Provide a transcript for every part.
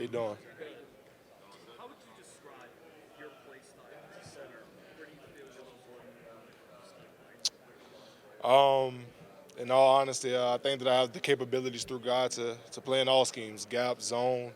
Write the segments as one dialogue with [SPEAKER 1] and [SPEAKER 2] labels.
[SPEAKER 1] you doing?
[SPEAKER 2] How would you describe your play style as a center? Where do you feel you're most
[SPEAKER 1] Um, in all honesty, I think that I have the capabilities through God to play in all schemes, gap, zone,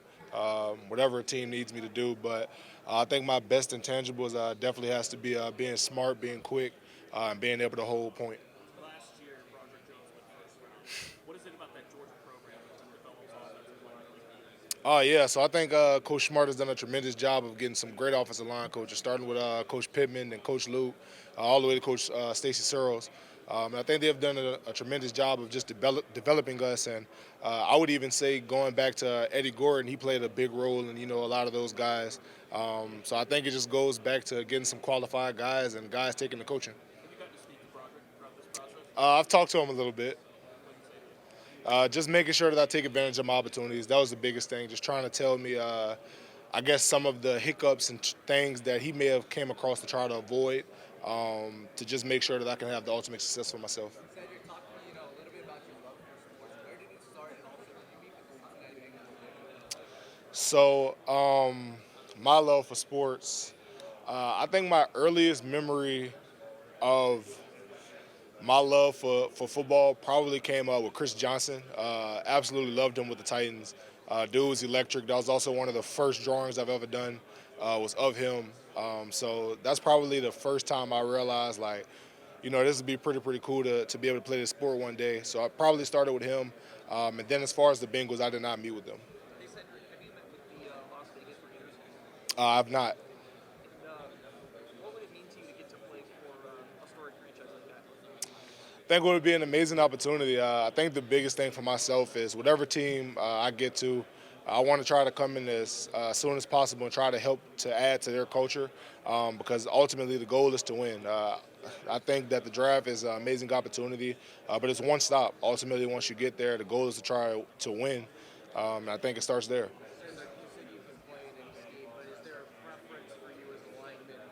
[SPEAKER 1] whatever a team needs me to do. But I think my best intangibles definitely has to be being smart, being quick, and being able to hold point.
[SPEAKER 2] last year? Broderick Jones went first round. What is it about that Georgia program that develops offensive linemen like that?
[SPEAKER 1] Oh yeah, so I think Coach Smart has done a tremendous job of getting some great offensive line coaches, starting with Coach Pittman and Coach Luke, all the way to Coach Stacy Searles. And I think they have done a tremendous job of just developing us. And I would even say going back to Eddie Gordon, he played a big role in a lot of those guys. So I think it just goes back to getting some qualified guys and guys taking the coaching.
[SPEAKER 2] Have you gotten to speak to Broderick throughout this process?
[SPEAKER 1] I've talked to him a little bit.
[SPEAKER 2] What did he say to you?
[SPEAKER 1] Just making sure that I take advantage of my opportunities. That was the biggest thing. Just trying to tell me, I guess, some of the hiccups and things that he may have came across to try to avoid, to just make sure that I can have the ultimate success for myself.
[SPEAKER 3] Cedric, talk to me, a little bit about your love for sports. Where did it start, and also did you meet with Cincinnati Bengals?
[SPEAKER 1] So, my love for sports, I think my earliest memory of my love for football probably came up with Chris Johnson. Absolutely loved him with the Titans. Dude was electric. That was also one of the first drawings I've ever done was of him. So that's probably the first time I realized, like, this would be pretty cool to be able to play this sport one day. So I probably started with him. And then as far as the Bengals, I did not meet with them.
[SPEAKER 3] Hey, Cedric, have you met with the Las Vegas Raiders?
[SPEAKER 1] I've not.
[SPEAKER 3] And what would it mean to you to get to play for a storied franchise like that?
[SPEAKER 1] I think it would be an amazing opportunity. I think the biggest thing for myself is whatever team I get to, I want to try to come in as soon as possible and try to help to add to their culture, because ultimately the goal is to win. I think that the draft is an amazing opportunity, but it's one stop. Ultimately, once you get there, the goal is to try to win. And I think it starts there.
[SPEAKER 3] Cedric, you said you've been playing in scheme, but is there a preference for you as a lineman,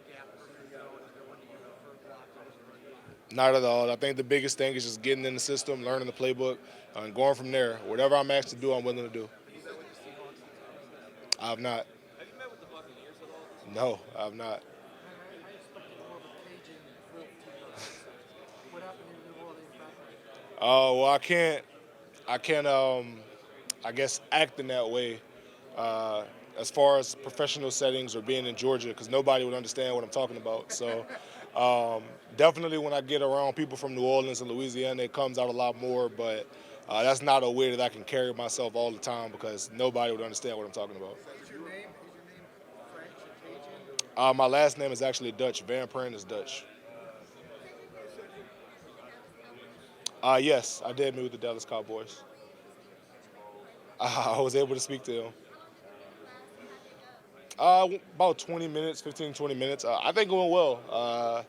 [SPEAKER 3] gap versus zone? Is there one that you prefer blocking over run defense?
[SPEAKER 1] Not at all. I think the biggest thing is just getting in the system, learning the playbook, and going from there. Whatever I'm asked to do, I'm willing to do.
[SPEAKER 3] Have you met with the Seahawks since Christmas?
[SPEAKER 1] I have not.
[SPEAKER 3] Have you met with the Buccaneers at all this
[SPEAKER 1] No, I have not.
[SPEAKER 4] Man, I expected more of a Cajun feel to what happened in New Orleans back then.
[SPEAKER 1] Well, I can't, I guess, act in that way uh, as far as professional settings or being in Georgia, because nobody would understand what I'm talking about. So, um, definitely when I get around people from New Orleans and Louisiana, it comes out a lot more. But that's not a way that I can carry myself all the time because nobody would understand what I'm talking about.
[SPEAKER 4] Is your name French or Cajun?
[SPEAKER 1] My last name is actually Dutch. Van Pran is Dutch. Yes, I did meet with the Dallas Cowboys. I was able to speak to him. About 20 minutes, 15, 20 minutes. I think it went well.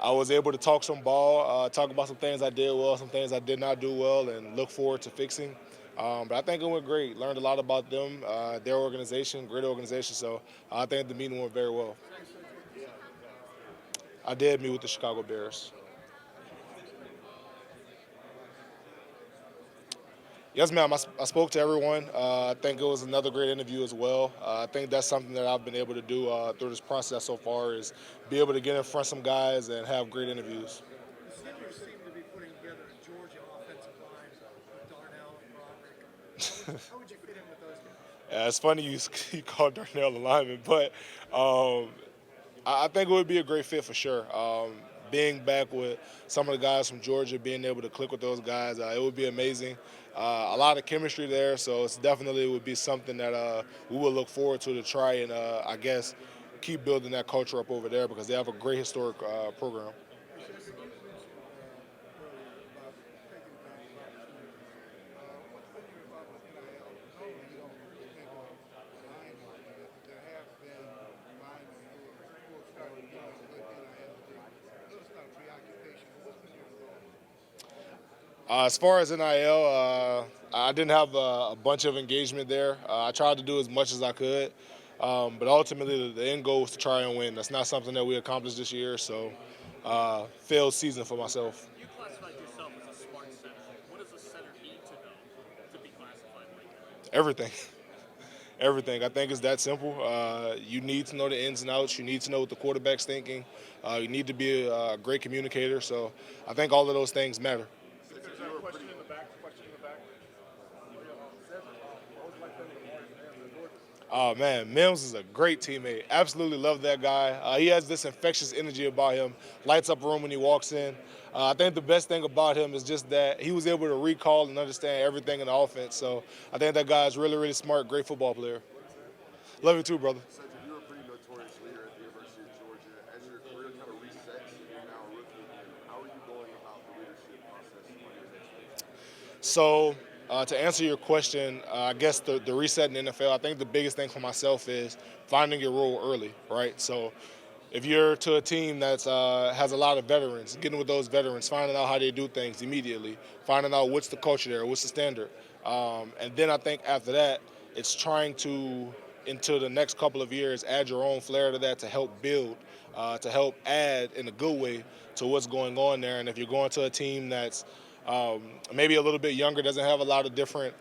[SPEAKER 1] I was able to talk some ball, talk about some things I did well, some things I did not do well, and look forward to fixing. But I think it went great. Learned a lot about them, their organization, great organization. So I think the meeting went very well. I did meet with the Chicago Bears. Yes, ma'am. I spoke to everyone. I think it was another great interview as well. I think that's something that I've been able to do through this process so far is be able to get in front of some guys and have great interviews.
[SPEAKER 4] The Steelers seem to be putting together a Georgia offensive line with Darnell and Broderick. How would you fit in with those guys?
[SPEAKER 1] Yeah, it's funny you called Darnell a lineman, but um, I think it would be a great fit for sure. Being back with some of the guys from Georgia, being able to click with those guys, it would be amazing. A lot of chemistry there, so it's definitely would be something that we will look forward to try and I guess keep building that culture up over there because they have a great historic program.
[SPEAKER 4] Hey, Cedric, you mentioned earlier about taking advantage of opportunities. When you're involved with NIL, normally you don't think of linemen, but there have been linemen who have started doing what NIL do. I know it's not a preoccupation, but what's been your involvement?
[SPEAKER 1] As far as NIL, I didn't have a bunch of engagement there. I tried to do as much as I could, but ultimately the end goal was to try and win. That's not something that we accomplished this year, so failed season for myself.
[SPEAKER 2] You classified yourself as a smart center. What does a center need to know to be classified like that?
[SPEAKER 1] Everything. everything. I think it's that simple. You need to know the ins and outs. You need to know what the quarterback's thinking. You need to be a great communicator. So I think all of those things matter.
[SPEAKER 2] Question in the back. Question in the back.
[SPEAKER 1] Oh man, Mims is a great teammate. Absolutely love that guy. He has this infectious energy about him. Lights up a room when he walks in. I think the best thing about him is just that he was able to recall and understand everything in the offense. So I think that guy is really, really smart, great football player. Love you too, brother.
[SPEAKER 5] Sedrick, you were a pretty notorious leader at the University of Georgia. As your career kind of resets and you're now a rookie, how are you going about the leadership process on your next phase?
[SPEAKER 1] So, to answer your question, I guess the reset in the NFL, I think the biggest thing for myself is finding your role early, right? So, if you're to a team that has a lot of veterans, getting with those veterans, finding out how they do things immediately, finding out what's the culture there, what's the standard. And then I think after that, it's trying to, into the next couple of years, add your own flair to that to help build, to help add in a good way to what's going on there. And if you're going to a team that's maybe a little bit younger, doesn't have a lot of different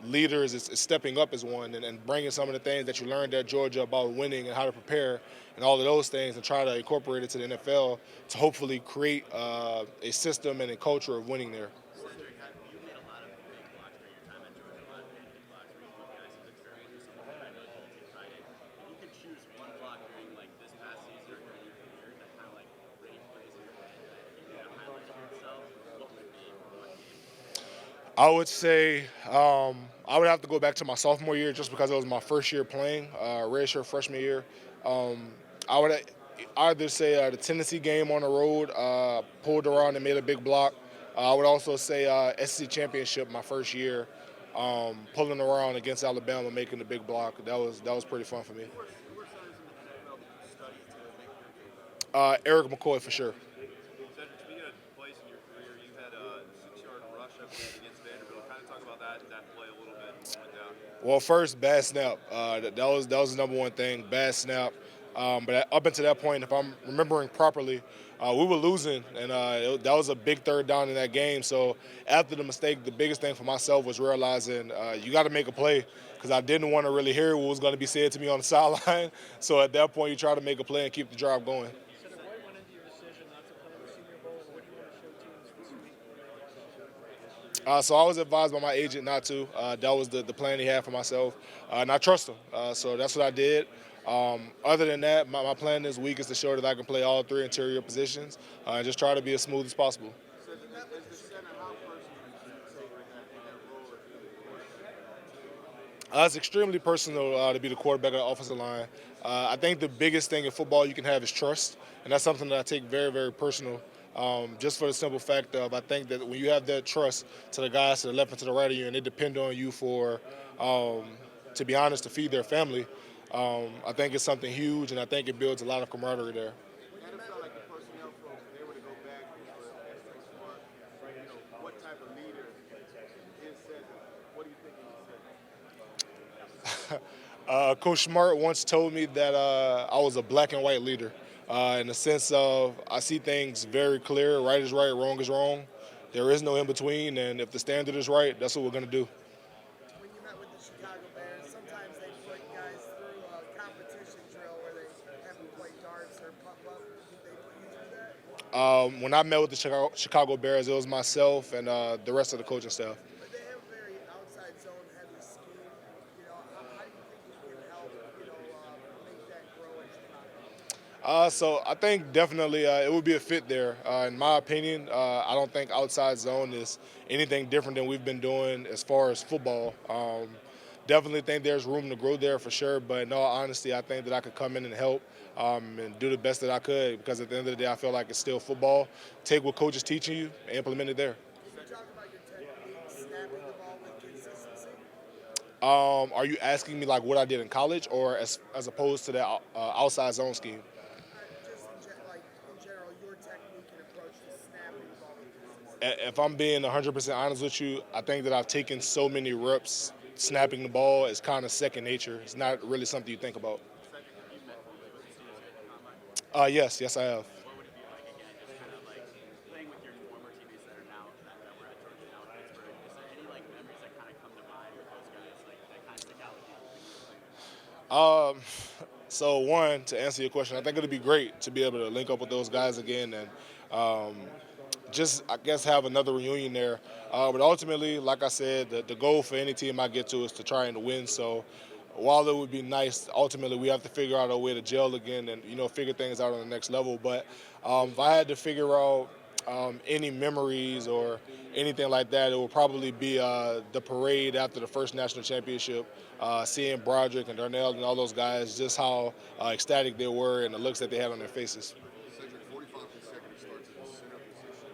[SPEAKER 1] leaders, is stepping up as one and bringing some of the things that you learned at Georgia about winning and how to prepare and all of those things and try to incorporate it to the NFL to hopefully create a system and a culture of winning there.
[SPEAKER 6] Sedrick, you made a lot of big blocks during your time at Georgia, a lot of big blocks where you guys have experimented with something that I know is multi Friday. If you could choose one block during like this past season or during your career that kind of like really plays in your head that you kind of highlight for yourself, what would it be for one game?
[SPEAKER 1] I would say I would have to go back to my sophomore year just because it was my first year playing, redshirt freshman year. I would either say the Tennessee game on the road, pulled around and made a big block. I would also say SEC championship my first year, pulling around against Alabama, making a big block. That was pretty fun for me.
[SPEAKER 5] Who were centers in the NFL that you studied to make your game better?
[SPEAKER 1] Eric McCoy for sure.
[SPEAKER 7] Cedric, speaking of plays in your career, you had a 6-yard rush, I believe, against Vanderbilt. Kind of talk about that play a little bit. What went down?
[SPEAKER 1] Well, first, bad snap. That was the number one thing, bad snap. But up until that point, if I'm remembering properly, we were losing, and that was a big third down in that game. So after the mistake, the biggest thing for myself was realizing you got to make a play because I didn't want to really hear what was going to be said to me on the sideline. So at that point, you try to make a play and keep the drive going.
[SPEAKER 3] So what went into your decision not to play in the Senior Bowl, and what do you want to show teams this week?
[SPEAKER 1] So I was advised by my agent not to. That was the plan he had for myself, and I trust him. So that's what I did. Other than that, my plan this week is to show that I can play all three interior positions and just try to be as smooth as possible.
[SPEAKER 5] So as the center, how personal do you take that role of being the quarterback?
[SPEAKER 1] It's extremely personal to be the quarterback of the offensive line. I think the biggest thing in football you can have is trust, and that's something that I take very, very personal. Just for the simple fact of I think that when you have that trust to the guys to the left and to the right of you, and they depend on you for, to be honest, to feed their family, I think it's something huge, and I think it builds a lot of camaraderie there.
[SPEAKER 5] When you felt like the personnel folks, they were to go back into an extra smart, what type of leader is Sedrick? What do you think he said?
[SPEAKER 1] Coach Smart once told me that I was a black and white leader, in the sense of I see things very clear. Right is right, wrong is wrong. There is no in between, and if the standard is right, that's what we're going to do.
[SPEAKER 8] When you met with the Chicago Bears, sometimes they put guys through a competition drill where they have them play darts or pump up. Did they put you through that?
[SPEAKER 1] When I met with the Chicago Bears, it was myself and the rest of the coaching staff.
[SPEAKER 8] But they have a very outside zone heavy scheme. How do you think you can help, make that grow in Chicago?
[SPEAKER 1] So I think definitely it would be a fit there. In my opinion, I don't think outside zone is anything different than we've been doing as far as football. Definitely think there's room to grow there for sure, but in all honesty, I think that I could come in and help and do the best that I could because at the end of the day, I feel like it's still football. Take what coach is teaching you and implement it there.
[SPEAKER 8] Can you talk about your technique, snapping the ball with consistency?
[SPEAKER 1] Are you asking me like what I did in college or as opposed to the outside zone scheme?
[SPEAKER 8] Just in general, your technique and approach to snapping the ball with consistency.
[SPEAKER 1] If I'm being 100% honest with you, I think that I've taken so many reps snapping the ball is kind of second nature. It's not really something you think about. Yes, I have.
[SPEAKER 6] What would it be like again, just kind of like playing with your former teammates that are now that were at Georgia now in Pittsburgh? Is there any like memories that kind of come to mind with those guys like that kind of stick out with you?
[SPEAKER 1] Um, so one, to answer your question, I think it'd be great to be able to link up with those guys again and um, just, I guess, have another reunion there. But ultimately, like I said, the goal for any team I get to is to try and win. So while it would be nice, ultimately we have to figure out a way to gel again and figure things out on the next level. But if I had to figure out any memories or anything like that, it would probably be the parade after the first national championship, seeing Broderick and Darnell and all those guys, just how ecstatic they were and the looks that they had on their faces.
[SPEAKER 5] Cedrick, 45 consecutive starts at the center position.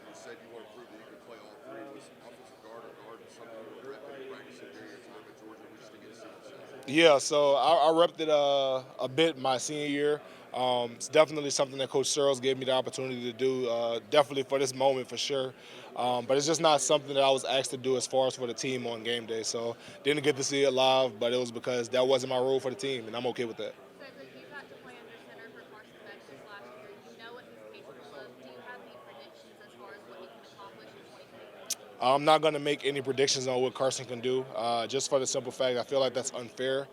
[SPEAKER 5] You said you want to prove that you can play all three. Was offensive guard or guard something you were repping practicing during your time at Georgia? We just didn't get to see yourself.
[SPEAKER 1] Yeah, so I repped it a bit my senior year. It's definitely something that Coach Searles gave me the opportunity to do, definitely for this moment for sure. But it's just not something that I was asked to do as far as for the team on game day. So didn't get to see it live, but it was because that wasn't my role for the team, and I'm okay with that.
[SPEAKER 9] Cedric, you got to play under center for Carson Beck this last year. You know what he's capable of. Do you have any predictions as far as what he can accomplish in 2023?
[SPEAKER 1] I'm not going to make any predictions on what Carson can do, just for the simple fact I feel like that's unfair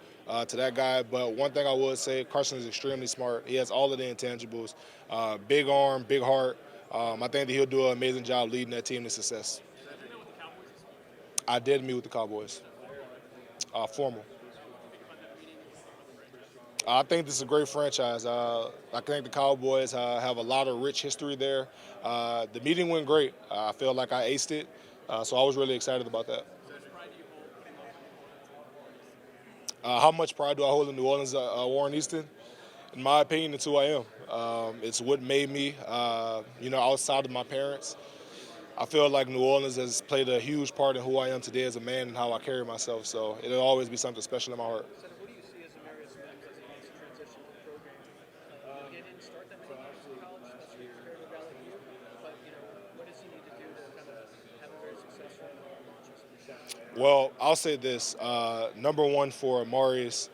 [SPEAKER 1] to that guy. But one thing I would say, Carson is extremely smart. He has all of the intangibles, big arm, big heart. I think that he'll do an amazing job leading that team to success. I did meet with the Cowboys. Formal. I think this is a great franchise. I think the Cowboys have a lot of rich history there. The meeting went great. I feel like I aced it, so I was really excited about that. How much pride do I hold in New Orleans, Warren Easton? In my opinion, it's who I am. It's what made me, outside of my parents. I feel like New Orleans has played a huge part in who I am today as a man and how I carry myself. So it'll always be something special in my heart.
[SPEAKER 3] Cedric, what do you see as Amarius Mims as he makes the transition to the pro game? He didn't start that many games in college, especially compared to a guy like you. But, what does he need to do to kind of have a very successful launch as a
[SPEAKER 1] Well, I'll say this. Number one for Marius,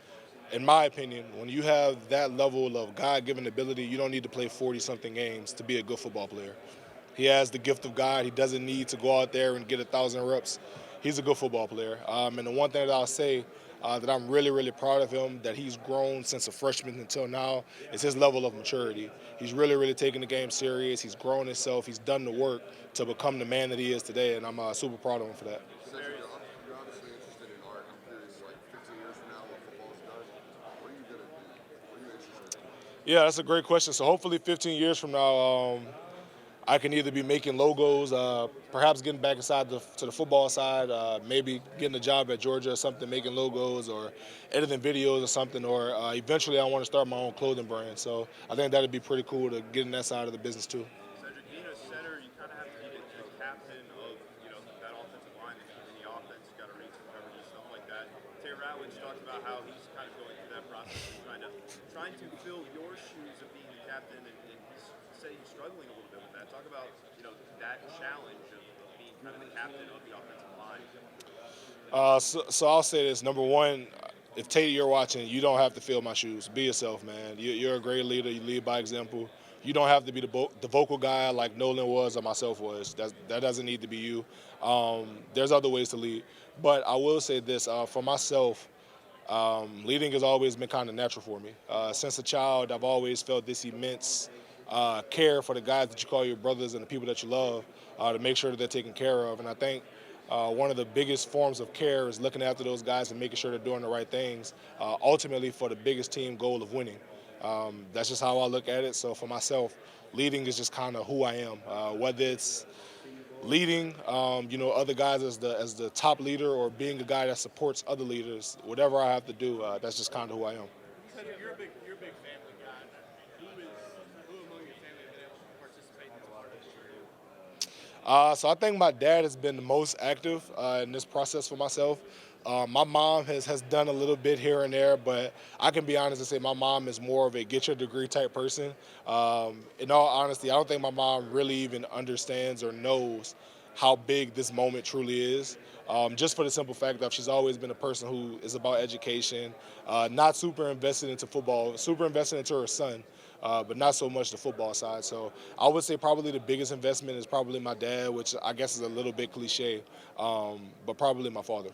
[SPEAKER 1] in my opinion, when you have that level of God-given ability, you don't need to play 40-something games to be a good football player. He has the gift of God. He doesn't need to go out there and get 1,000 reps. He's a good football player. And the one thing that I'll say that I'm really, really proud of him, that he's grown since a freshman until now, is his level of maturity. He's really, really taking the game serious. He's grown himself. He's done the work to become the man that he is today, and I'm super proud of him for that.
[SPEAKER 5] Cedric, you're obviously interested in art. I'm curious, like 15 years from now, when football's done, what are you going to do? What are you interested in?
[SPEAKER 1] Yeah, that's a great question. So hopefully 15 years from now, I can either be making logos, perhaps getting back inside to the football side, maybe getting a job at Georgia or something, making logos or editing videos or something, or eventually I want to start my own clothing brand. So I think that'd be pretty cool to get in that side of the business too.
[SPEAKER 7] Cedric, being a center, you kind of have to be the captain of that offensive line in the offense. You got to read some coverage and stuff like that. Terry Ratledge talked about how he's kind of going through that process of trying to fill your shoes of being the captain, and he's say he's struggling a little bit with that. Talk about that challenge of being kind of the captain of the offensive line.
[SPEAKER 1] So I'll say this. Number one, if Tate, you're watching, you don't have to fill my shoes. Be yourself, man. You're a great leader. You lead by example. You don't have to be the vocal guy like Nolan was or myself was. That doesn't need to be you. There's other ways to lead. But I will say this. For myself, leading has always been kind of natural for me. Since a child, I've always felt this immense care for the guys that you call your brothers and the people that you love to make sure that they're taken care of. And I think one of the biggest forms of care is looking after those guys and making sure they're doing the right things, ultimately for the biggest team goal of winning. That's just how I look at it. So for myself, leading is just kind of who I am. Whether it's leading, other guys as the top leader or being a guy that supports other leaders, whatever I have to do, that's just kind of who I am.
[SPEAKER 3] Cedric, you're a big family guy. Who among your family have been able to participate in this part of the journey?
[SPEAKER 1] So I think my dad has been the most active in this process for myself. My mom has done a little bit here and there, but I can be honest and say my mom is more of a get your degree type person. In all honesty, I don't think my mom really even understands or knows how big this moment truly is. Just for the simple fact that she's always been a person who is about education, not super invested into football, super invested into her son, but not so much the football side. So I would say probably the biggest investment is probably my dad, which I guess is a little bit cliche, but probably my father.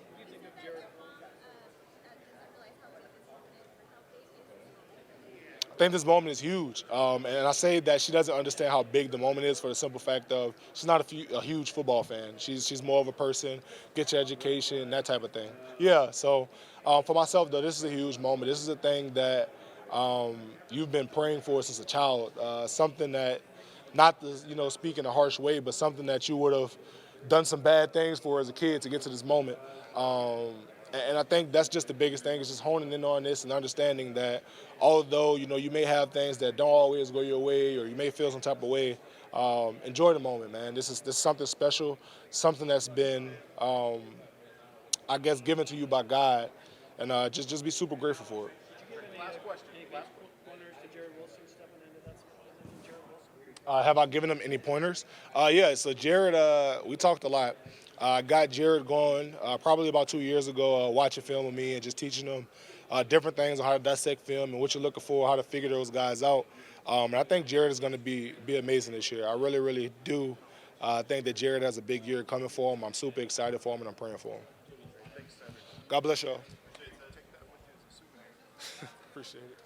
[SPEAKER 1] I think this moment is huge. And I say that she doesn't understand how big the moment is for the simple fact of she's not a huge football fan. She's more of a person, get your education, that type of thing. Yeah, so for myself, though, this is a huge moment. This is a thing that you've been praying for since a child, something that, not to, speak in a harsh way, but something that you would have done some bad things for as a kid to get to this moment. And I think that's just the biggest thing is just honing in on this and understanding that although you may have things that don't always go your way or you may feel some type of way, enjoy the moment, man. This is something special, something that's been I guess given to you by God, and just be super grateful for it.
[SPEAKER 3] Did you give any pointers to Jared Wilson stepping into that spot? Jared Wilson?
[SPEAKER 1] Have I given him any pointers? Yeah, so Jared, we talked a lot. I got Jared going probably about 2 years ago, watching film with me and just teaching him different things on how to dissect film and what you're looking for, how to figure those guys out. And I think Jared is going to be amazing this year. I really, really do think that Jared has a big year coming for him. I'm super excited for him and I'm praying for him. God bless y'all. Appreciate it.